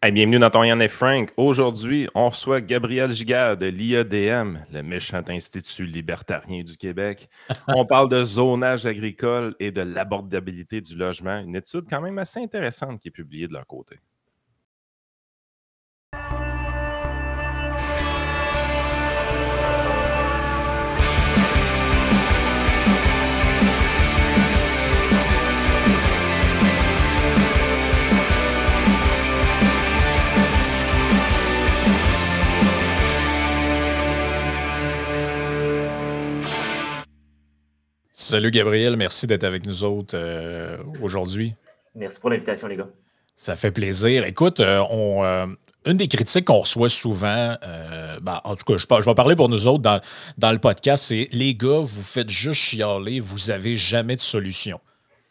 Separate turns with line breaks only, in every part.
Hey, bienvenue dans ton Yann et Frank. Aujourd'hui, on reçoit Gabriel Giguère de l'IADM, le méchant Institut libertarien du Québec. On parle de zonage agricole et de l'abordabilité du logement, une étude quand même assez intéressante qui est publiée de leur côté.
Salut Gabriel, merci d'être avec nous autres aujourd'hui.
Merci pour l'invitation, les gars.
Ça fait plaisir. Écoute, une des critiques qu'on reçoit souvent, en tout cas, je vais parler pour nous autres dans le podcast, c'est les gars, vous faites juste chialer, vous n'avez jamais de solution.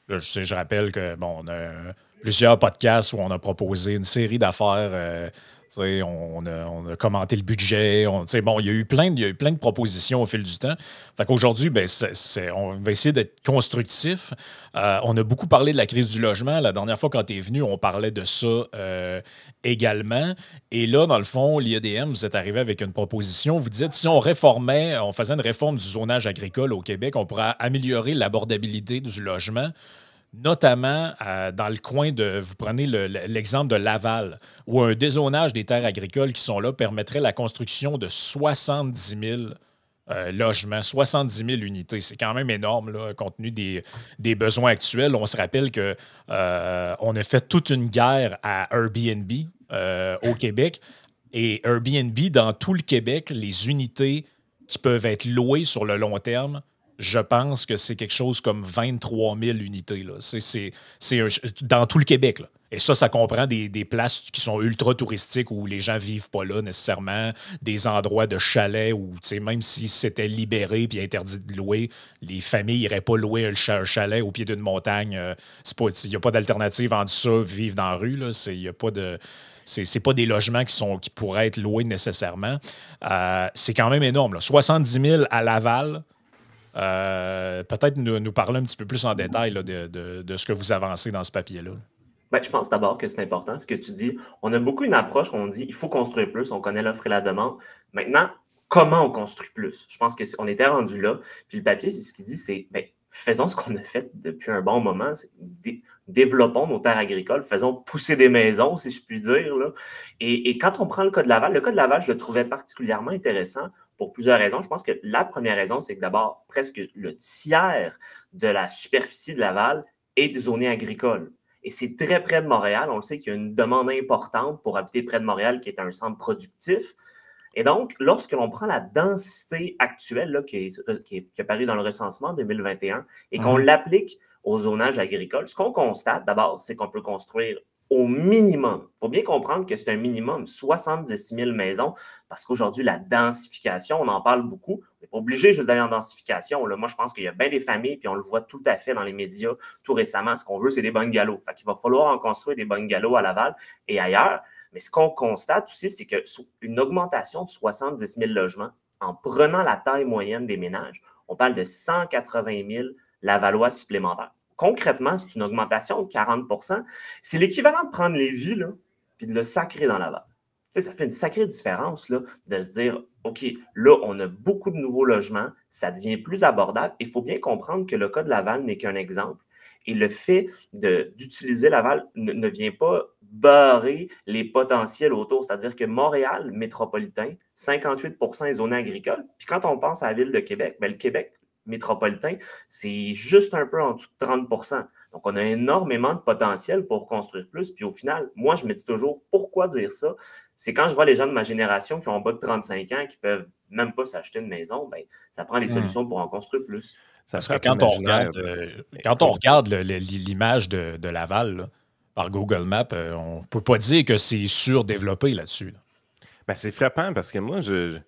Là, je rappelle que on a plusieurs podcasts où on a proposé une série d'affaires. On a commenté le budget. Il y a eu plein de propositions au fil du temps. Fait qu'aujourd'hui, on va essayer d'être constructif. On a beaucoup parlé de la crise du logement. La dernière fois, quand tu es venu, on parlait de ça également. Et là, dans le fond, l'IADM, vous êtes arrivé avec une proposition. Vous dites, si on faisait une réforme du zonage agricole au Québec, on pourrait améliorer l'abordabilité du logement, notamment dans le coin de, vous prenez l'exemple de Laval, où un dézonage des terres agricoles qui sont là permettrait la construction de 70 000 logements, 70 000 unités. C'est quand même énorme, là, compte tenu des besoins actuels. On se rappelle qu'on a fait toute une guerre à Airbnb au Québec. Et Airbnb, dans tout le Québec, les unités qui peuvent être louées sur le long terme, je pense que c'est quelque chose comme 23 000 unités. Là. C'est dans tout le Québec. Là. Et ça comprend des places qui sont ultra touristiques où les gens ne vivent pas là nécessairement, des endroits de chalets où, même si c'était libéré et interdit de louer, les familles n'iraient pas louer un chalet au pied d'une montagne. Il n'y a pas d'alternative entre ça, vivre dans la rue. Il n'y a pas de... C'est pas des logements qui pourraient être loués nécessairement. C'est quand même énorme. Là. 70 000 à Laval. Peut-être nous parler un petit peu plus en détail là, de ce que vous avancez dans ce papier-là.
Ben, je pense d'abord que c'est important ce que tu dis. On a beaucoup une approche où on dit il faut construire plus, on connaît l'offre et la demande. Maintenant, comment on construit plus? Je pense qu'on était rendu là. Puis le papier, c'est ce qu'il dit, c'est faisons ce qu'on a fait depuis un bon moment, développons nos terres agricoles, faisons pousser des maisons, si je puis dire. Là. Et quand on prend le cas de Laval, je le trouvais particulièrement intéressant pour plusieurs raisons. Je pense que la première raison, c'est que d'abord, presque le tiers de la superficie de Laval est zonée agricole. Et c'est très près de Montréal. On le sait qu'il y a une demande importante pour habiter près de Montréal, qui est un centre productif. Et donc, lorsque l'on prend la densité actuelle là, qui est apparue dans le recensement 2021 et qu'on l'applique au zonage agricole, ce qu'on constate d'abord, c'est qu'on peut construire au minimum. Il faut bien comprendre que c'est un minimum, 70 000 maisons, parce qu'aujourd'hui, la densification, on en parle beaucoup. On n'est pas obligé juste d'aller en densification. Là. Moi, je pense qu'il y a bien des familles, puis on le voit tout à fait dans les médias tout récemment. Ce qu'on veut, c'est des bungalows. Fait qu'il va falloir en construire des bungalows à Laval et ailleurs. Mais ce qu'on constate aussi, c'est qu'une augmentation de 70 000 logements, en prenant la taille moyenne des ménages, on parle de 180 000 Lavallois supplémentaires. Concrètement, c'est une augmentation de 40 %. C'est l'équivalent de prendre Lévis là, puis de le sacrer dans Laval. Tu sais, ça fait une sacrée différence là, de se dire, OK, là, on a beaucoup de nouveaux logements, ça devient plus abordable. Il faut bien comprendre que le cas de Laval n'est qu'un exemple. Et le fait d'utiliser Laval ne vient pas barrer les potentiels autour. C'est-à-dire que Montréal métropolitain, 58 % est zoné agricole. Puis quand on pense à la ville de Québec, le Québec métropolitain, c'est juste un peu en dessous de 30 %. Donc, on a énormément de potentiel pour construire plus. Puis au final, moi, je me dis toujours, pourquoi dire ça? C'est quand je vois les gens de ma génération qui ont en bas de 35 ans, qui ne peuvent même pas s'acheter une maison, ça prend des solutions pour en construire plus.
Parce que quand on regarde l'image de Laval là, par Google Maps, on ne peut pas dire que c'est surdéveloppé là-dessus. Là.
Ben, c'est frappant parce que moi, je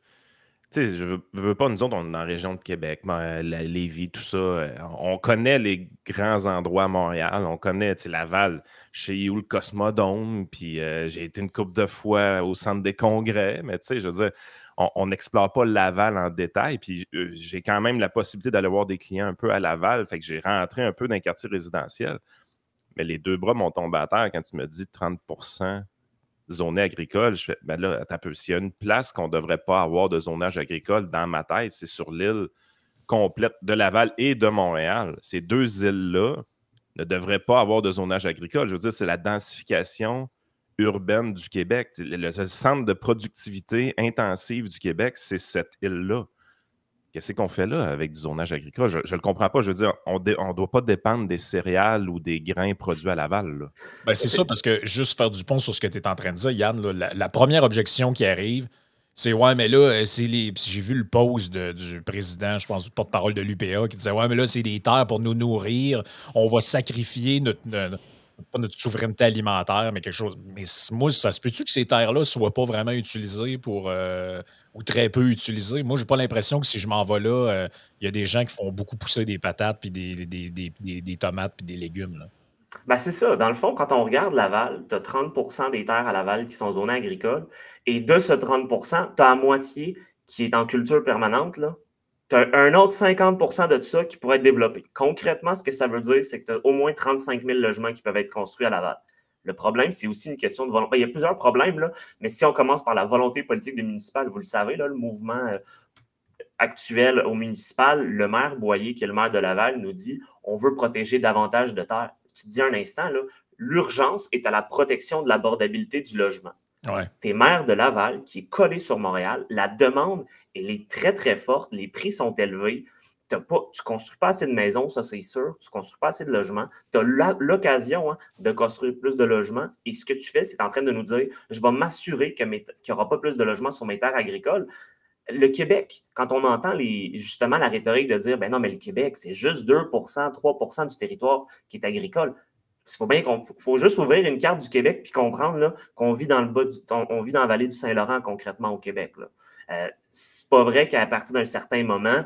veux pas, nous autres, on est dans la région de Québec, Lévis, tout ça. On connaît les grands endroits à Montréal. On connaît Laval, chez où le Cosmodome. Puis j'ai été une couple de fois au centre des congrès. Mais je veux dire, on n'explore pas Laval en détail. Puis j'ai quand même la possibilité d'aller voir des clients un peu à Laval. Fait que j'ai rentré un peu dans un quartier résidentiel. Mais les deux bras m'ont tombé à terre quand tu me dis 30 % zoné agricole. Je fais, ben là, attends un peu. S'il y a une place qu'on ne devrait pas avoir de zonage agricole dans ma tête, c'est sur l'île complète de Laval et de Montréal. Ces deux îles-là ne devraient pas avoir de zonage agricole. Je veux dire, c'est la densification urbaine du Québec. Le centre de productivité intensive du Québec, c'est cette île-là. Qu'est-ce qu'on fait là avec du zonage agricole? Je ne le comprends pas. Je veux dire, on ne doit pas dépendre des céréales ou des grains produits à Laval, là.
Ben, c'est ça, parce que juste faire du pont sur ce que tu es en train de dire, Yann, là, la première objection qui arrive, c'est ouais, mais là, c'est les. Puis j'ai vu le post du président, je pense, porte-parole de l'UPA, qui disait ouais, mais là, c'est des terres pour nous nourrir. On va sacrifier pas notre souveraineté alimentaire, mais quelque chose. Mais moi, ça se peut-tu que ces terres-là ne soient pas vraiment utilisées pour. Ou très peu utilisées? Moi, j'ai pas l'impression que si je m'en vais là, il y a des gens qui font beaucoup pousser des patates, puis des tomates, puis des légumes, là.
Ben, c'est ça. Dans le fond, quand on regarde Laval, tu as 30 des terres à Laval qui sont zonées agricoles. Et de ce 30 tu as la moitié qui est en culture permanente. Tu as un autre 50 de ça qui pourrait être développé. Concrètement, ce que ça veut dire, c'est que tu as au moins 35 000 logements qui peuvent être construits à Laval. Le problème, c'est aussi une question de volonté. Il y a plusieurs problèmes, là, mais si on commence par la volonté politique des municipales, vous le savez, là, le mouvement actuel au municipal, le maire Boyer, qui est le maire de Laval, nous dit on veut protéger davantage de terres. Tu te dis un instant, l'urgence est à la protection de l'abordabilité du logement.
Ouais.
Tu es maire de Laval, qui est collé sur Montréal. La demande, elle est très, très forte. Les prix sont élevés. Tu ne construis pas assez de maisons, ça c'est sûr. Tu ne construis pas assez de logements. Tu as l'occasion de construire plus de logements. Et ce que tu fais, c'est en train de nous dire je vais m'assurer qu'il n'y aura pas plus de logements sur mes terres agricoles. Le Québec, quand on entend justement la rhétorique de dire ben non, mais le Québec, c'est juste 2 3 du territoire qui est agricole. Il faut juste ouvrir une carte du Québec puis comprendre là, qu'on vit dans on vit dans la vallée du Saint-Laurent concrètement au Québec. C'est pas vrai qu'à partir d'un certain moment,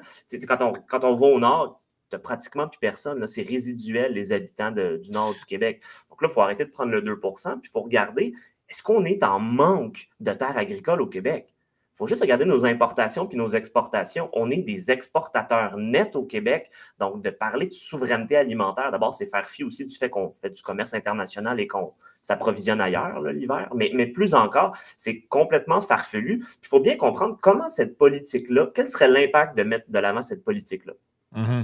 quand on va au nord, tu n'as pratiquement plus personne. C'est résiduel, les habitants du nord du Québec. Donc là, il faut arrêter de prendre le 2 puis il faut regarder, est-ce qu'on est en manque de terres agricoles au Québec? Il faut juste regarder nos importations puis nos exportations. On est des exportateurs nets au Québec. Donc, de parler de souveraineté alimentaire, d'abord, c'est faire fi aussi du fait qu'on fait du commerce international et qu'on s'approvisionne ailleurs l'hiver. Mais plus encore, c'est complètement farfelu. Il faut bien comprendre comment cette politique-là, quel serait l'impact de mettre de l'avant cette politique-là?
Mm-hmm.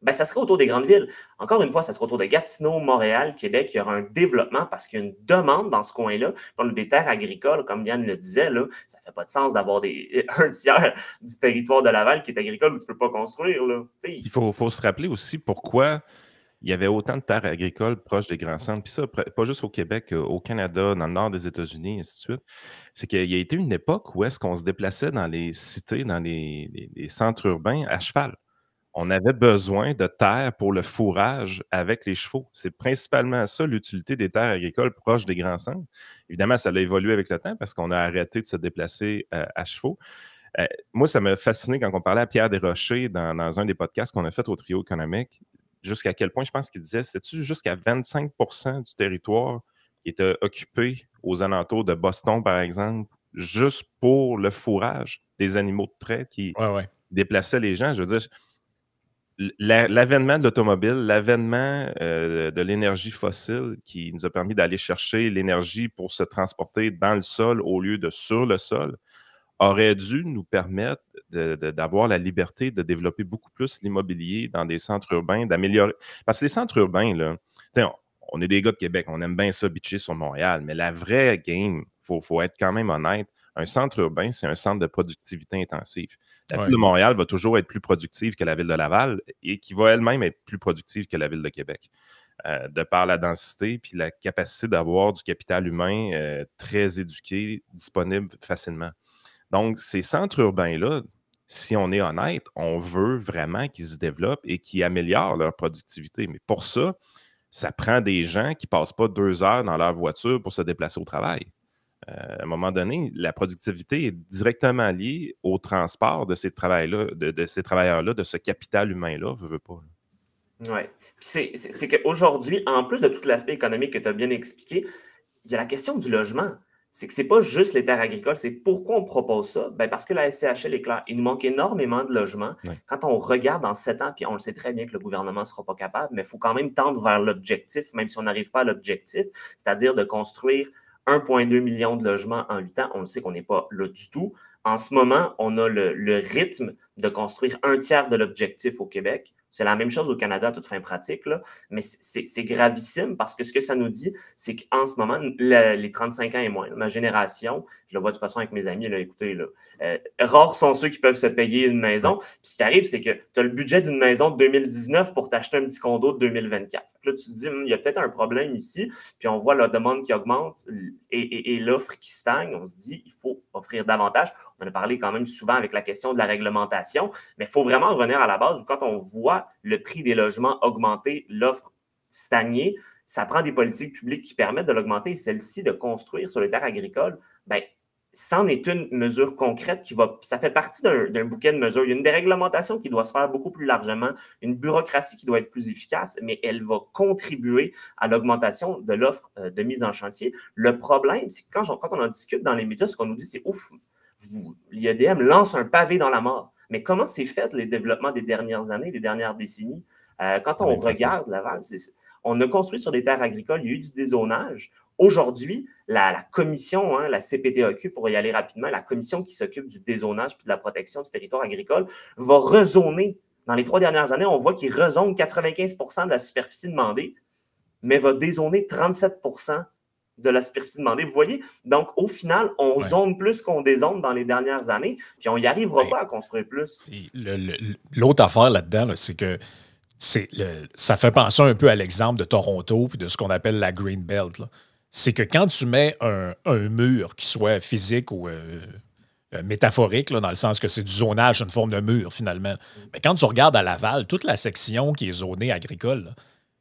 Ben, ça serait autour des grandes villes. Encore une fois, ça serait autour de Gatineau, Montréal, Québec. Il y aura un développement parce qu'il y a une demande dans ce coin-là. Donc, des terres agricoles, comme Yann le disait, là, ça ne fait pas de sens d'avoir un tiers du territoire de Laval qui est agricole où tu ne peux pas construire. Là.
Il faut se rappeler aussi pourquoi il y avait autant de terres agricoles proches des grands centres. Puis ça, pas juste au Québec, au Canada, dans le nord des États-Unis, et ainsi de suite. C'est qu'il y a été une époque où est-ce qu'on se déplaçait dans les cités, dans les centres urbains à cheval. On avait besoin de terre pour le fourrage avec les chevaux. C'est principalement ça, l'utilité des terres agricoles proches des grands centres. Évidemment, ça a évolué avec le temps parce qu'on a arrêté de se déplacer à chevaux. Moi, ça m'a fasciné quand on parlait à Pierre Desrochers dans un des podcasts qu'on a fait au Trio économique, jusqu'à quel point je pense qu'il disait, c'était-tu jusqu'à 25 du territoire qui était occupé aux alentours de Boston, par exemple, juste pour le fourrage des animaux de trait qui déplaçaient les gens. Je veux dire, l'avènement de l'automobile, l'avènement de l'énergie fossile qui nous a permis d'aller chercher l'énergie pour se transporter dans le sol au lieu de sur le sol aurait dû nous permettre d'avoir la liberté de développer beaucoup plus l'immobilier dans des centres urbains, d'améliorer. Parce que les centres urbains, là, on est des gars de Québec, on aime bien ça bitcher sur Montréal, mais la vraie game, faut être quand même honnête, un centre urbain, c'est un centre de productivité intensive. La ville de Montréal va toujours être plus productive que la ville de Laval et qui va elle-même être plus productive que la ville de Québec. De par la densité puis la capacité d'avoir du capital humain très éduqué, disponible facilement. Donc, ces centres urbains-là, si on est honnête, on veut vraiment qu'ils se développent et qu'ils améliorent leur productivité. Mais pour ça, ça prend des gens qui ne passent pas 2 heures dans leur voiture pour se déplacer au travail. À un moment donné, la productivité est directement liée au transport de ces travailleurs-là, de ce capital humain-là, veut pas.
Oui. C'est qu'aujourd'hui, en plus de tout l'aspect économique que tu as bien expliqué, il y a la question du logement. C'est que ce n'est pas juste les terres agricoles. C'est pourquoi on propose ça? Ben parce que la SCHL est claire. Il nous manque énormément de logements. Oui. Quand on regarde en 7 ans, puis on le sait très bien que le gouvernement ne sera pas capable, mais il faut quand même tendre vers l'objectif, même si on n'arrive pas à l'objectif, c'est-à-dire de construire 1,2 million de logements en 8 ans. On le sait qu'on n'est pas là du tout. En ce moment, on a le rythme de construire 1/3 de l'objectif au Québec. C'est la même chose au Canada à toute fin pratique, là. Mais c'est gravissime parce que ce que ça nous dit, c'est qu'en ce moment, les 35 ans et moins, ma génération, je le vois de toute façon avec mes amis, là, écoutez, là, rares sont ceux qui peuvent se payer une maison. Puis ce qui arrive, c'est que tu as le budget d'une maison de 2019 pour t'acheter un petit condo de 2024. Là, tu te dis, il y a peut-être un problème ici, puis on voit la demande qui augmente et l'offre qui stagne. On se dit, il faut offrir davantage. On en a parlé quand même souvent avec la question de la réglementation, mais il faut vraiment revenir à la base où quand on voit le prix des logements augmenter, l'offre stagner, ça prend des politiques publiques qui permettent de l'augmenter et celle-ci de construire sur les terres agricoles, bien, c'en est une mesure concrète qui va, ça fait partie d'un bouquet de mesures. Il y a une déréglementation qui doit se faire beaucoup plus largement, une bureaucratie qui doit être plus efficace, mais elle va contribuer à l'augmentation de l'offre de mise en chantier. Le problème, c'est que quand on en discute dans les médias, ce qu'on nous dit, c'est ouf, l'IEDM lance un pavé dans la mort. Mais comment c'est fait les développements des dernières années, des dernières décennies? Quand on regarde Laval, on a construit sur des terres agricoles, il y a eu du dézonage. Aujourd'hui, la commission, la CPTAQ, pour y aller rapidement, la commission qui s'occupe du dézonage et de la protection du territoire agricole, va rezoner. Dans les 3 dernières années, on voit qu'il rezone 95 % de la superficie demandée, mais va dézoner 37 % de la superficie demandée. Vous voyez? Donc, au final, on zone plus qu'on dézone dans les dernières années, puis on n'y arrivera pas à construire plus.
L'autre affaire là-dedans, là, c'est que ça fait penser un peu à l'exemple de Toronto puis de ce qu'on appelle la Green Belt. C'est que quand tu mets un mur, qui soit physique ou métaphorique, là, dans le sens que c'est du zonage, une forme de mur, finalement. Mais quand tu regardes à Laval, toute la section qui est zonée agricole, là,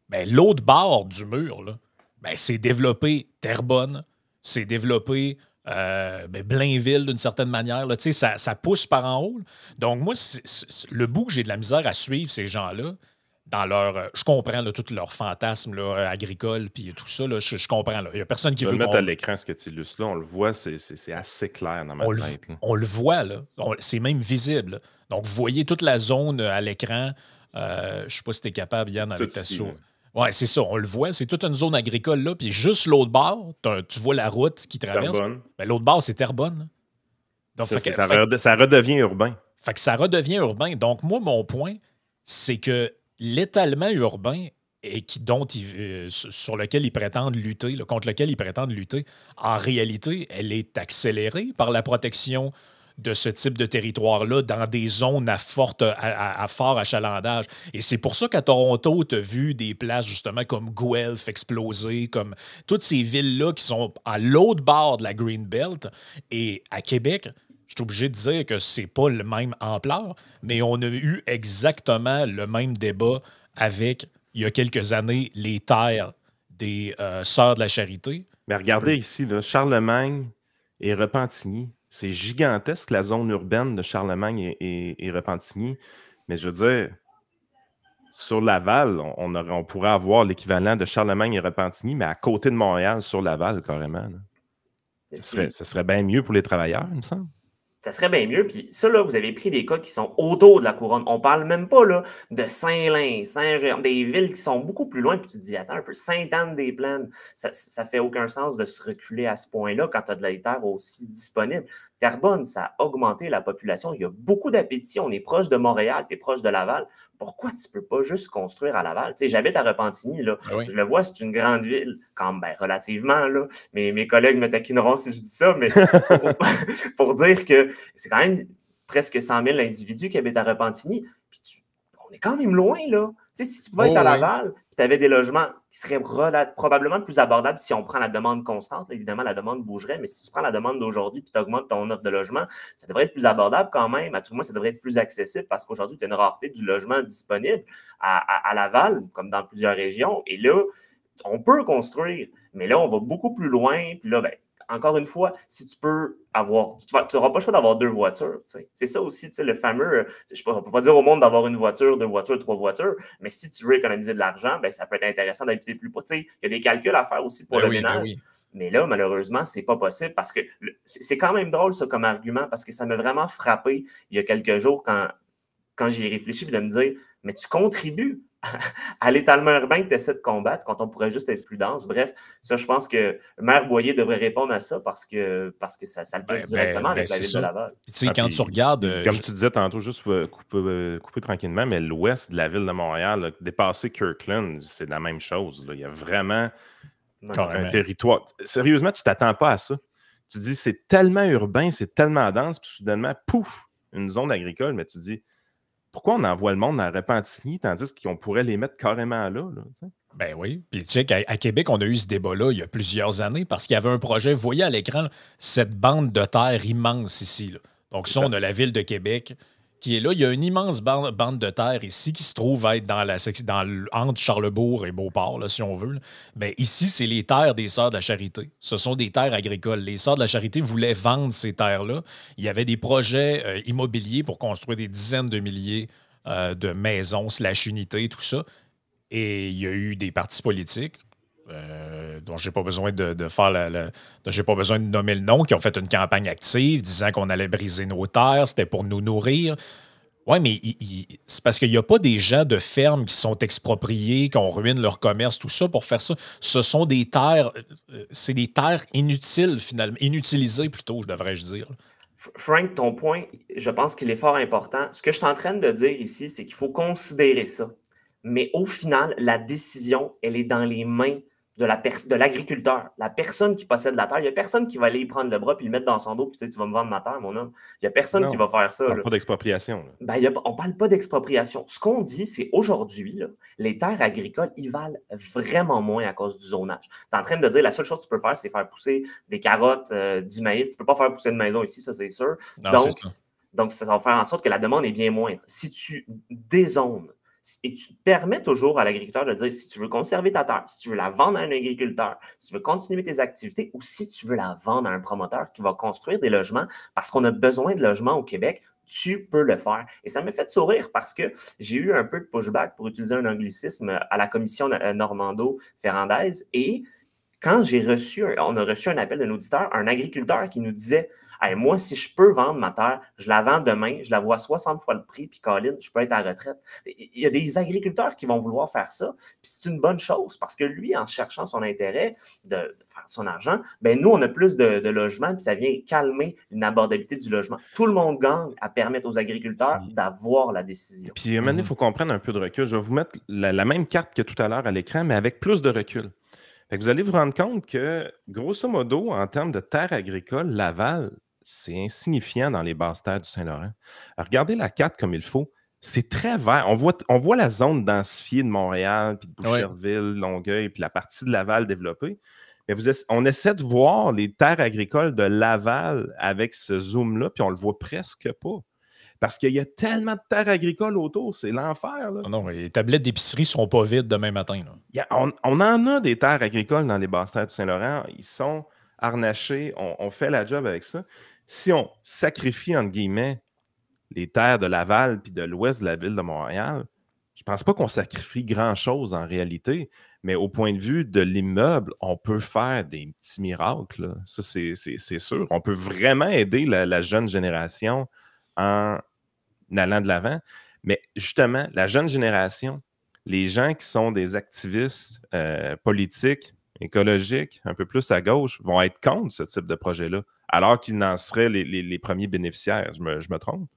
ben, l'autre bord du mur, là, ben, c'est développé Terrebonne, c'est développé Blainville d'une certaine manière. Là, ça pousse par en haut. Là. Donc, moi, le bout que j'ai de la misère à suivre ces gens-là, dans leur. Je comprends là, tous leurs fantasmes là, agricoles puis tout ça. Là, je comprends. Il n'y a personne qui veut.
Je vais mettre à l'écran ce que tu illustres là. On le voit, c'est assez clair dans ma tête.
On le voit, là. C'est même visible. Là. Donc, vous voyez toute la zone à l'écran. Je ne sais pas si tu es capable, Yann, avec ta souris. Oui, c'est ça. On le voit. C'est toute une zone agricole là. Puis juste l'autre bord, tu vois la route qui traverse. Ben, l'autre bord, c'est Terrebonne.
Donc, ça redevient urbain.
Fait que ça redevient urbain. Donc, moi, mon point, c'est que l'étalement urbain et sur lequel ils prétendent lutter, là, contre lequel ils prétendent lutter, en réalité, elle est accélérée par la protection de ce type de territoire-là dans des zones à fort achalandage. Et c'est pour ça qu'à Toronto, tu as vu des places justement comme Guelph exploser, comme toutes ces villes-là qui sont à l'autre bord de la Green Belt. Et à Québec, je suis obligé de dire que c'est pas le même ampleur, mais on a eu exactement le même débat avec, il y a quelques années, les terres des Sœurs de la Charité.
Mais regardez ici, là, Charlemagne et Repentigny. C'est gigantesque, la zone urbaine de Charlemagne et Repentigny. Mais je veux dire, sur Laval, on pourrait avoir l'équivalent de Charlemagne et Repentigny, mais à côté de Montréal, sur Laval, carrément. Ce serait bien mieux pour les travailleurs, il me semble.
Ça serait bien mieux. Puis ça, là, vous avez pris des cas qui sont autour de la couronne. On ne parle même pas là, de Saint-Lin, Saint-Germain, des villes qui sont beaucoup plus loin. Puis tu te dis, attends un peu, Sainte-Anne-des-Plaines, ça ne fait aucun sens de se reculer à ce point-là quand tu as de la terre aussi disponible. Terrebonne, ça a augmenté la population. Il y a beaucoup d'appétit. On est proche de Montréal, tu es proche de Laval. Pourquoi tu ne peux pas juste construire à Laval? Tu sais, j'habite à Repentigny, là. Oui. Je le vois, c'est une grande ville, quand même, relativement, là. Mes collègues me taquineront si je dis ça, mais pour dire que c'est quand même presque 100 000 individus qui habitent à Repentigny. Puis on est quand même loin, là. Tu sais, si tu pouvais être à Laval, puis tu avais des logements qui seraient probablement plus abordables si on prend la demande constante. Là, évidemment, la demande bougerait, mais si tu prends la demande d'aujourd'hui puis tu augmentes ton offre de logement, ça devrait être plus abordable quand même. À tout le moins, ça devrait être plus accessible parce qu'aujourd'hui, tu as une rareté du logement disponible à Laval, comme dans plusieurs régions. Et là, on peut construire, mais là, on va beaucoup plus loin. Puis là, ben, encore une fois, si tu peux avoir... Tu n'auras pas le choix d'avoir 2 voitures. T'sais. C'est ça aussi, le fameux... on ne peut pas dire au monde d'avoir 1 voiture, 2 voitures, 3 voitures, mais si tu veux économiser de l'argent, ben, ça peut être intéressant d'habiter plus bas. Il y a des calculs à faire aussi pour le ménage. Oui. Mais là, malheureusement, ce n'est pas possible parce que c'est quand même drôle, ça, comme argument, parce que ça m'a vraiment frappé il y a quelques jours quand j'y ai réfléchi, puis de me dire, mais tu contribues à l'étalement urbain que tu essaies de combattre quand on pourrait juste être plus dense. Bref, ça, je pense que le maire Boyer devrait répondre à ça parce que ça le touche directement avec la
c'est
ville de
ça.
Laval.
Puis, tu sais,
Ah,
quand tu regardes.
comme tu disais tantôt, juste couper tranquillement, mais l'ouest de la ville de Montréal, là, dépasser Kirkland, c'est la même chose. Là. Il y a vraiment un territoire. Sérieusement, tu t'attends pas à ça. Tu dis, c'est tellement urbain, c'est tellement dense, puis soudainement, pouf, une zone agricole, mais tu dis, pourquoi on envoie le monde à Repentigny, tandis qu'on pourrait les mettre carrément là?
Ben oui. Puis tu sais qu'à Québec, on a eu ce débat-là il y a plusieurs années parce qu'il y avait un projet. Vous voyez à l'écran cette bande de terre immense ici. Là. Donc ça, on a la ville de Québec qui est là. Il y a une immense bande de terre ici qui se trouve être entre Charlebourg et Beauport, là, si on veut. Là. Ben, ici, c'est les terres des Sœurs de la Charité. Ce sont des terres agricoles. Les Sœurs de la Charité voulaient vendre ces terres-là. Il y avait des projets immobiliers pour construire des dizaines de milliers de maisons, /unités, tout ça. Et il y a eu des partis politiques dont j'ai pas besoin de faire dont j'ai pas besoin de nommer le nom, qui ont fait une campagne active disant qu'on allait briser nos terres, c'était pour nous nourrir. Oui, mais c'est parce qu'il n'y a pas des gens de ferme qui sont expropriés, qu'on ruine leur commerce, tout ça pour faire ça. Ce sont des terres, c'est des terres inutiles finalement, inutilisées plutôt, je devrais-je dire.
Frank, ton point, je pense qu'il est fort important. Ce que je suis en train de dire ici, c'est qu'il faut considérer ça. Mais au final, la décision, elle est dans les mains de l'agriculteur. La personne qui possède la terre, il n'y a personne qui va aller y prendre le bras et le mettre dans son dos, puis tu vas me vendre ma terre, mon homme. Il n'y a personne qui va faire ça.
On ne parle pas d'expropriation.
Ben, on ne parle pas d'expropriation. Ce qu'on dit, c'est aujourd'hui, les terres agricoles, ils valent vraiment moins à cause du zonage. Tu es en train de dire la seule chose que tu peux faire, c'est faire pousser des carottes, du maïs. Tu ne peux pas faire pousser une maison ici, ça c'est sûr.
Non,
donc, ça va faire en sorte que la demande est bien moindre. Si tu dézones, et tu permets toujours à l'agriculteur de dire si tu veux conserver ta terre, si tu veux la vendre à un agriculteur, si tu veux continuer tes activités ou si tu veux la vendre à un promoteur qui va construire des logements parce qu'on a besoin de logements au Québec, tu peux le faire. Et ça me fait sourire parce que j'ai eu un peu de pushback pour utiliser un anglicisme à la commission Normando-Ferrandaise et quand on a reçu un appel d'un auditeur, un agriculteur qui nous disait hey, moi, si je peux vendre ma terre, je la vends demain, je la vois 60 fois le prix, puis Colin, je peux être à la retraite. Il y a des agriculteurs qui vont vouloir faire ça, puis c'est une bonne chose parce que lui, en cherchant son intérêt de faire son argent, ben nous, on a plus de logements, puis ça vient calmer l'inabordabilité du logement. Tout le monde gagne à permettre aux agriculteurs d'avoir la décision.
Puis maintenant, il faut comprendre un peu de recul. Je vais vous mettre la même carte que tout à l'heure à l'écran, mais avec plus de recul. Fait que vous allez vous rendre compte que, grosso modo, en termes de terres agricoles, Laval, c'est insignifiant dans les basses terres du Saint-Laurent. Regardez la carte comme il faut. C'est très vert. On voit la zone densifiée de Montréal, puis de Boucherville, Longueuil, puis la partie de Laval développée. Mais on essaie de voir les terres agricoles de Laval avec ce zoom-là, puis on le voit presque pas. Parce qu'il y a tellement de terres agricoles autour, c'est l'enfer. Là.
Non, les tablettes d'épicerie ne seront pas vides demain matin. Là.
On en a des terres agricoles dans les basses terres du Saint-Laurent. Ils sont harnachés. On fait la job avec ça. Si on sacrifie, entre guillemets, les terres de Laval puis de l'ouest de la ville de Montréal, je ne pense pas qu'on sacrifie grand-chose en réalité, mais au point de vue de l'immeuble, on peut faire des petits miracles. Là. Ça, c'est sûr. On peut vraiment aider la jeune génération en allant de l'avant. Mais justement, la jeune génération, les gens qui sont des activistes politiques, écologiques, un peu plus à gauche, vont être contre ce type de projet-là, alors qu'ils n'en seraient les premiers bénéficiaires. Je me trompe?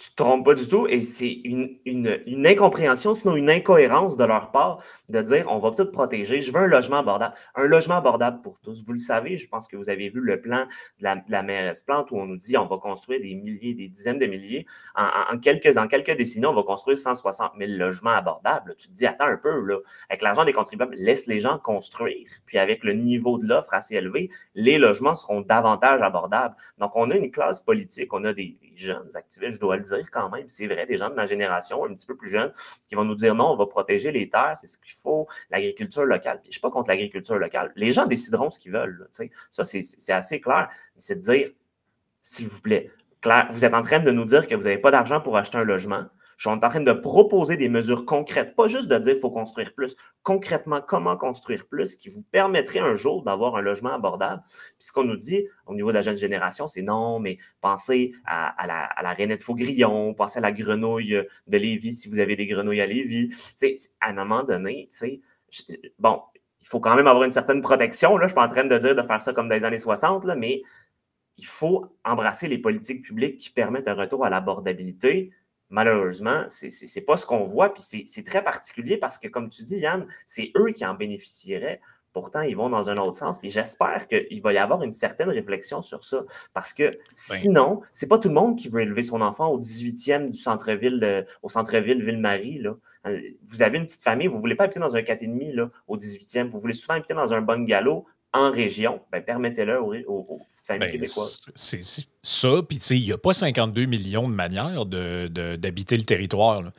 Tu ne te trompes pas du tout et c'est une incompréhension, sinon une incohérence de leur part de dire on va tout protéger, je veux un logement abordable. Un logement abordable pour tous. Vous le savez, je pense que vous avez vu le plan de la mairesse Plante où on nous dit on va construire des milliers, des dizaines de milliers. En quelques décennies, on va construire 160 000 logements abordables. Tu te dis attends un peu, là, avec l'argent des contribuables, laisse les gens construire. Puis avec le niveau de l'offre assez élevé, les logements seront davantage abordables. Donc on a une classe politique, on a des jeunes activistes, je dois le dire quand même, c'est vrai, des gens de ma génération, un petit peu plus jeunes, qui vont nous dire non, on va protéger les terres, c'est ce qu'il faut, l'agriculture locale. Puis, je ne suis pas contre l'agriculture locale. Les gens décideront ce qu'ils veulent. Là, ça, c'est assez clair. Mais c'est de dire, s'il vous plaît, Claire, vous êtes en train de nous dire que vous n'avez pas d'argent pour acheter un logement. On est en train de proposer des mesures concrètes, pas juste de dire qu'il faut construire plus. Concrètement, comment construire plus qui vous permettrait un jour d'avoir un logement abordable. Puis ce qu'on nous dit au niveau de la jeune génération, c'est non, mais pensez à la rainette Faugrillon, pensez à la grenouille de Lévis si vous avez des grenouilles à Lévis. À un moment donné, bon, il faut quand même avoir une certaine protection. Là. Je ne suis pas en train de dire de faire ça comme dans les années 60, là, mais il faut embrasser les politiques publiques qui permettent un retour à l'abordabilité. Malheureusement, ce n'est pas ce qu'on voit, puis c'est très particulier parce que, comme tu dis, Yann, c'est eux qui en bénéficieraient. Pourtant, ils vont dans un autre sens. Puis j'espère qu'il va y avoir une certaine réflexion sur ça. Parce que sinon, c'est pas tout le monde qui veut élever son enfant au 18e du centre-ville, au centre-ville Ville-Marie. Là. Vous avez une petite famille, vous ne voulez pas habiter dans un 4,5 là, au 18e. Vous voulez souvent habiter dans un bungalow en région. Permettez-le aux petites familles québécoises.
C'est ça. Puis, tu sais, il n'y a pas 52 millions de manières d'habiter le territoire. Là.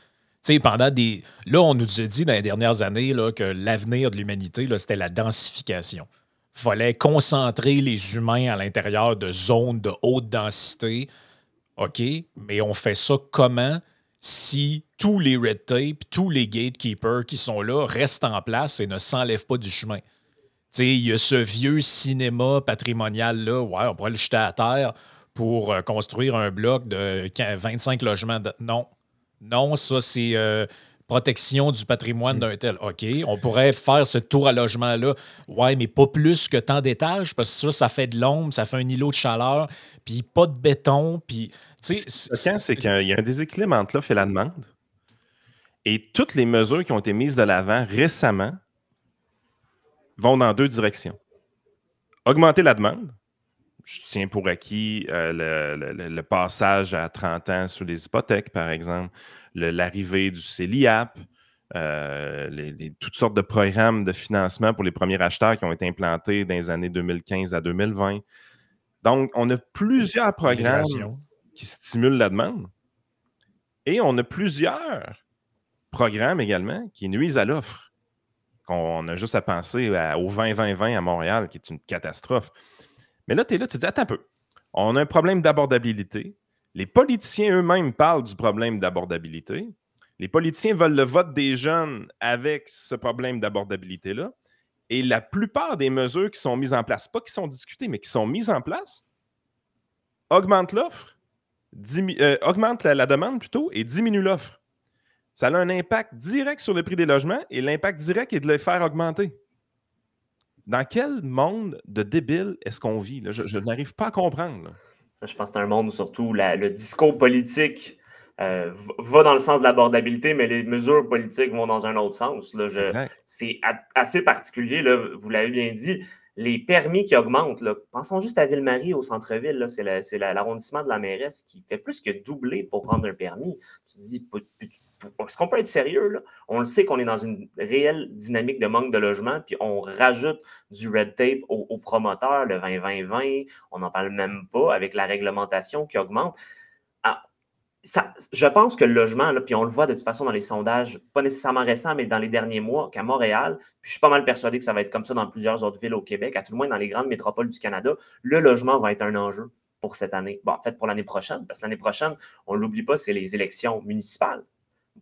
Pendant des. Là, on nous a dit dans les dernières années là, que l'avenir de l'humanité, c'était la densification. Il fallait concentrer les humains à l'intérieur de zones de haute densité. OK, mais on fait ça comment si tous les red tape, tous les gatekeepers qui sont là restent en place et ne s'enlèvent pas du chemin? Il y a ce vieux cinéma patrimonial-là, ouais, on pourrait le jeter à terre pour construire un bloc de 25 logements. Non, ça, c'est protection du patrimoine d'un tel. OK, on pourrait faire ce tour à logement-là. Ouais, mais pas plus que tant d'étages, parce que ça fait de l'ombre, ça fait un îlot de chaleur, puis pas de béton, puis...
C'est qu'il y a un déséquilibre entre l'offre et la demande. Et toutes les mesures qui ont été mises de l'avant récemment vont dans deux directions. Augmenter la demande. Je tiens pour acquis le passage à 30 ans sous les hypothèques, par exemple, l'arrivée du CELIAP, toutes sortes de programmes de financement pour les premiers acheteurs qui ont été implantés dans les années 2015 à 2020. Donc, on a plusieurs programmes qui stimulent la demande et on a plusieurs programmes également qui nuisent à l'offre. On a juste à penser au 20-20-20 à Montréal, qui est une catastrophe. Mais là, tu es là, tu te dis, attends un peu. On a un problème d'abordabilité. Les politiciens eux-mêmes parlent du problème d'abordabilité. Les politiciens veulent le vote des jeunes avec ce problème d'abordabilité-là. Et la plupart des mesures qui sont mises en place, pas qui sont discutées, mais qui sont mises en place, augmentent l'offre, augmentent la demande plutôt et diminuent l'offre. Ça a un impact direct sur le prix des logements et l'impact direct est de les faire augmenter. Dans quel monde de débile est-ce qu'on vit? Là? Je n'arrive pas à comprendre. Là.
Je pense que c'est un monde où surtout le discours politique va dans le sens de l'abordabilité, mais les mesures politiques vont dans un autre sens. C'est assez particulier, là, vous l'avez bien dit. Les permis qui augmentent, là, pensons juste à Ville-Marie au centre-ville, c'est l'arrondissement de la mairesse qui fait plus que doubler pour rendre un permis. Tu te dis, est-ce qu'on peut être sérieux? Là? On le sait qu'on est dans une réelle dynamique de manque de logement, puis on rajoute du red tape aux promoteurs, le 20-20-20, on n'en parle même pas avec la réglementation qui augmente. Je pense que le logement, là, puis on le voit de toute façon dans les sondages, pas nécessairement récents, mais dans les derniers mois, qu'à Montréal, puis je suis pas mal persuadé que ça va être comme ça dans plusieurs autres villes au Québec, à tout le moins dans les grandes métropoles du Canada, le logement va être un enjeu pour cette année. Bon, en fait, pour l'année prochaine, parce que l'année prochaine, on ne l'oublie pas, c'est les élections municipales.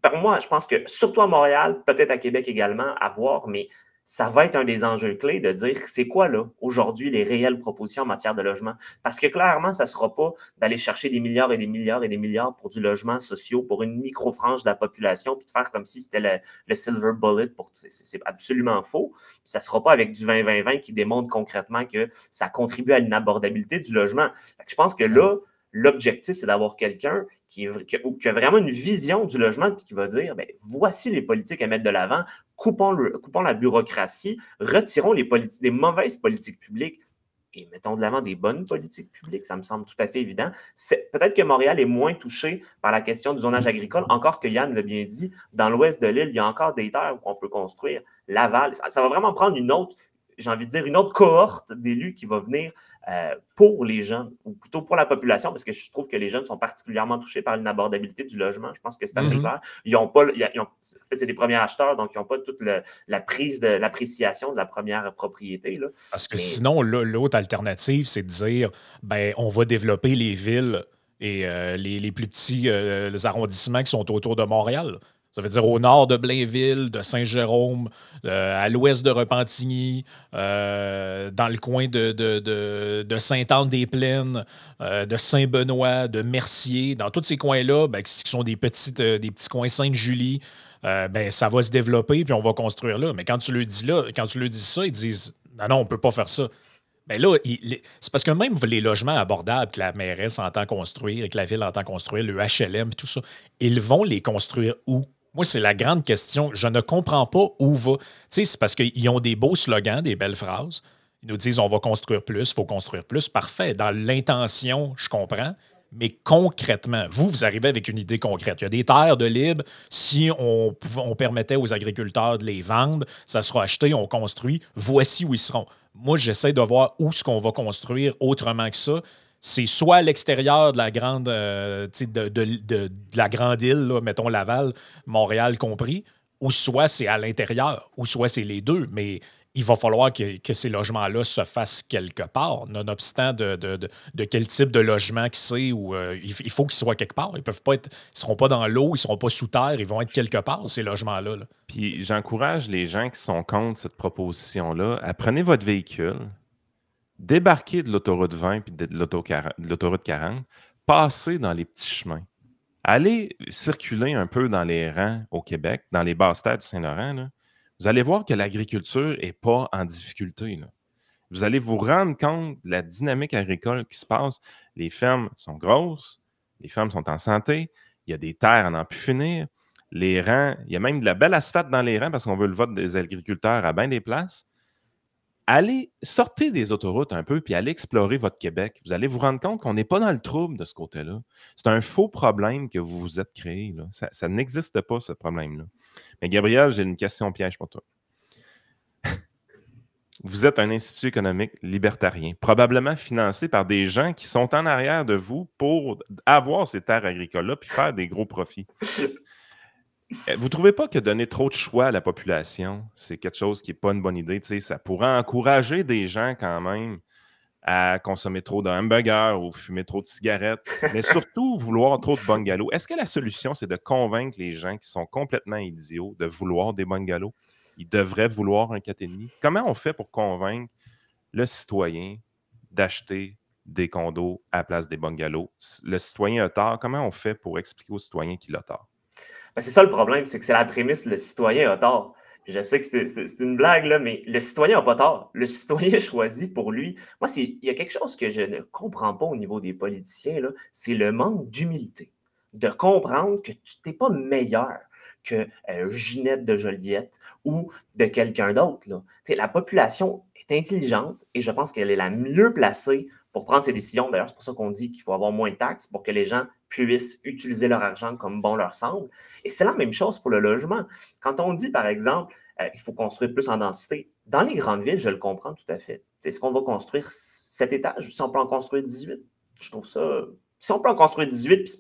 Pour moi, je pense que, surtout à Montréal, peut-être à Québec également, à voir, mais ça va être un des enjeux clés de dire c'est quoi, là, aujourd'hui, les réelles propositions en matière de logement. Parce que clairement, ça ne sera pas d'aller chercher des milliards et des milliards et des milliards pour du logement social, pour une micro-frange de la population, puis de faire comme si c'était le silver bullet. C'est absolument faux. Puis ça ne sera pas avec du 20-20-20 qui démontre concrètement que ça contribue à l'inabordabilité du logement. Je pense que là, l'objectif, c'est d'avoir quelqu'un qui a vraiment une vision du logement et qui va dire, voici les politiques à mettre de l'avant, coupons la bureaucratie, retirons les mauvaises politiques publiques et mettons de l'avant des bonnes politiques publiques. Ça me semble tout à fait évident. Peut-être que Montréal est moins touché par la question du zonage agricole, encore que Yann l'a bien dit, dans l'ouest de l'île, il y a encore des terres où on peut construire. Laval, ça va vraiment prendre une autre cohorte d'élus qui va venir pour les jeunes, ou plutôt pour la population, parce que je trouve que les jeunes sont particulièrement touchés par l'inabordabilité du logement. Je pense que c'est assez clair. En fait, c'est des premiers acheteurs, donc ils n'ont pas toute la prise de l'appréciation de la première propriété. Là.
Parce que sinon, l'autre alternative, c'est de dire, on va développer les villes et les plus petits les arrondissements qui sont autour de Montréal. Ça veut dire au nord de Blainville, de Saint-Jérôme, à l'ouest de Repentigny, dans le coin de Sainte-Anne-des-Plaines, de Saint-Benoît, de Mercier. Dans tous ces coins-là, qui sont des petits coins Sainte-Julie, ça va se développer puis on va construire là. Mais quand tu leur dis ça, ils disent non, on ne peut pas faire ça. Ben là, c'est parce que même les logements abordables que la mairesse entend construire et que la ville entend construire, le HLM, tout ça, ils vont les construire où? Moi, c'est la grande question. Je ne comprends pas où va. Tu sais, c'est parce qu'ils ont des beaux slogans, des belles phrases. Ils nous disent on va construire plus, il faut construire plus. Parfait. Dans l'intention, je comprends. Mais concrètement, vous arrivez avec une idée concrète. Il y a des terres de libre. Si on permettait aux agriculteurs de les vendre, ça sera acheté, on construit. Voici où ils seront. Moi, j'essaie de voir où ce qu'on va construire autrement que ça. C'est soit à l'extérieur de la grande, de la grande île, là, mettons Laval, Montréal compris, ou soit c'est à l'intérieur, ou soit c'est les deux. Mais il va falloir que ces logements-là se fassent quelque part, nonobstant de quel type de logement que c'est. Il faut qu'ils soient quelque part. Ils ne seront pas dans l'eau, ils ne seront pas sous terre, ils vont être quelque part, ces logements-là. Là.
Puis j'encourage les gens qui sont contre cette proposition-là à prenez votre véhicule, débarquez de l'autoroute 20 puis de l'autoroute 40, passez dans les petits chemins. Allez circuler un peu dans les rangs au Québec, dans les basses-terres du Saint-Laurent, là. Vous allez voir que l'agriculture n'est pas en difficulté. Là. Vous allez vous rendre compte de la dynamique agricole qui se passe. Les fermes sont grosses, les fermes sont en santé, il y a des terres à n'en plus finir. Les rangs, il y a même de la belle asphalte dans les rangs parce qu'on veut le vote des agriculteurs à bien des places. Allez, sortez des autoroutes un peu puis allez explorer votre Québec. Vous allez vous rendre compte qu'on n'est pas dans le trouble de ce côté-là. C'est un faux problème que vous vous êtes créé. Là. Ça n'existe pas, ce problème-là. Mais Gabriel, j'ai une question piège pour toi. Vous êtes un institut économique libertarien, probablement financé par des gens qui sont en arrière de vous pour avoir ces terres agricoles-là puis faire des gros profits. Vous ne trouvez pas que donner trop de choix à la population, c'est quelque chose qui n'est pas une bonne idée? T'sais, ça pourrait encourager des gens quand même à consommer trop de hamburgers ou fumer trop de cigarettes, mais surtout vouloir trop de bungalows. Est-ce que la solution, c'est de convaincre les gens qui sont complètement idiots de vouloir des bungalows? Ils devraient vouloir un 4,5. Comment on fait pour convaincre le citoyen d'acheter des condos à la place des bungalows? Le citoyen a tort. Comment on fait pour expliquer au citoyen qu'il a tort?
Ben, c'est ça le problème, c'est que c'est la prémisse, le citoyen a tort. Puis je sais que c'est une blague, là, mais le citoyen n'a pas tort. Le citoyen choisit pour lui. Moi, il y a quelque chose que je ne comprends pas au niveau des politiciens, là, c'est le manque d'humilité. De comprendre que tu n'es pas meilleur que Ginette de Joliette ou de quelqu'un d'autre. Là. La population est intelligente et je pense qu'elle est la mieux placée pour prendre ses décisions. D'ailleurs, c'est pour ça qu'on dit qu'il faut avoir moins de taxes pour que les gens puissent utiliser leur argent comme bon leur semble. Et c'est la même chose pour le logement. Quand on dit, par exemple, il faut construire plus en densité, dans les grandes villes, je le comprends tout à fait. Est-ce qu'on va construire 7 étages si on peut en construire 18? Je trouve ça... Si on peut en construire 18, puis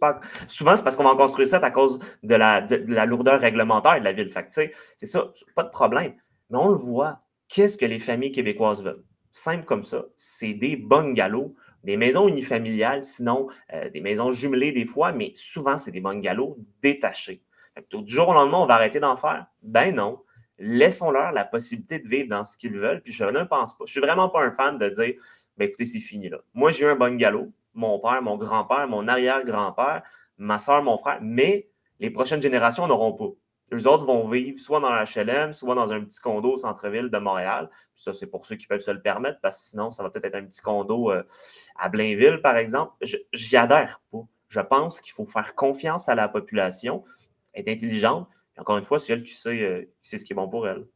souvent, c'est parce qu'on va en construire 7 à cause de la lourdeur réglementaire de la ville. Fait que, c'est ça, pas de problème. Mais on le voit, qu'est-ce que les familles québécoises veulent? Simple comme ça, c'est des bungalows, des maisons unifamiliales, sinon des maisons jumelées des fois, mais souvent, c'est des bungalows détachés. Fait que, du jour au lendemain, on va arrêter d'en faire? Ben non. Laissons-leur la possibilité de vivre dans ce qu'ils veulent, puis je ne pense pas. Je suis vraiment pas un fan de dire, ben écoutez, c'est fini là. Moi, j'ai eu un bungalow, mon père, mon grand-père, mon arrière-grand-père, ma soeur, mon frère, mais les prochaines générations n'auront pas. Eux autres vont vivre soit dans la HLM, soit dans un petit condo au centre-ville de Montréal. Puis ça, c'est pour ceux qui peuvent se le permettre, parce que sinon, ça va peut-être être un petit condo à Blainville, par exemple. J'y adhère pas. Je pense qu'il faut faire confiance à la population, être intelligente. Puis encore une fois, c'est elle qui sait ce qui est bon pour elle.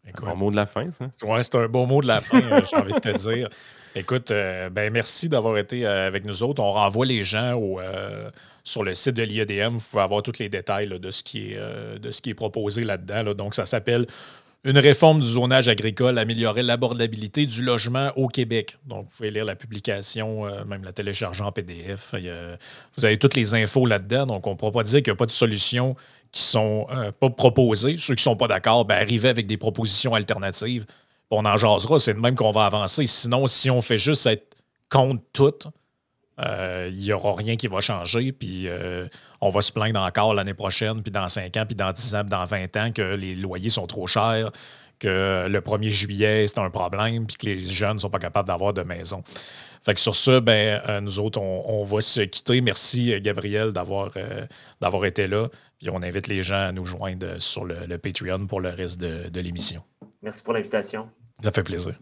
Écoute, un bon mot de la fin, ça?
Oui, c'est un beau mot de la fin, j'ai envie de te dire. Écoute, merci d'avoir été avec nous autres. On renvoie les gens sur le site de l'IEDM. Vous pouvez avoir tous les détails là, de ce qui est proposé là-dedans. Là. Donc, ça s'appelle « Une réforme du zonage agricole, améliorer l'abordabilité du logement au Québec ». Donc, vous pouvez lire la publication, même la télécharger en PDF. Vous avez toutes les infos là-dedans. Donc, on ne pourra pas dire qu'il n'y a pas de solution qui sont pas proposées. Ceux qui ne sont pas d'accord, arrivez avec des propositions alternatives. On en jasera, c'est de même qu'on va avancer. Sinon, si on fait juste être contre tout, il n'y aura rien qui va changer, puis on va se plaindre encore l'année prochaine, puis dans 5 ans, puis dans 10 ans, puis dans 20 ans, que les loyers sont trop chers, que le 1er juillet, c'est un problème, puis que les jeunes ne sont pas capables d'avoir de maison. Fait que sur ça, nous autres, on va se quitter. Merci, Gabriel, d'avoir été là. Puis on invite les gens à nous joindre sur le Patreon pour le reste de l'émission.
Merci pour l'invitation.
Ça fait plaisir.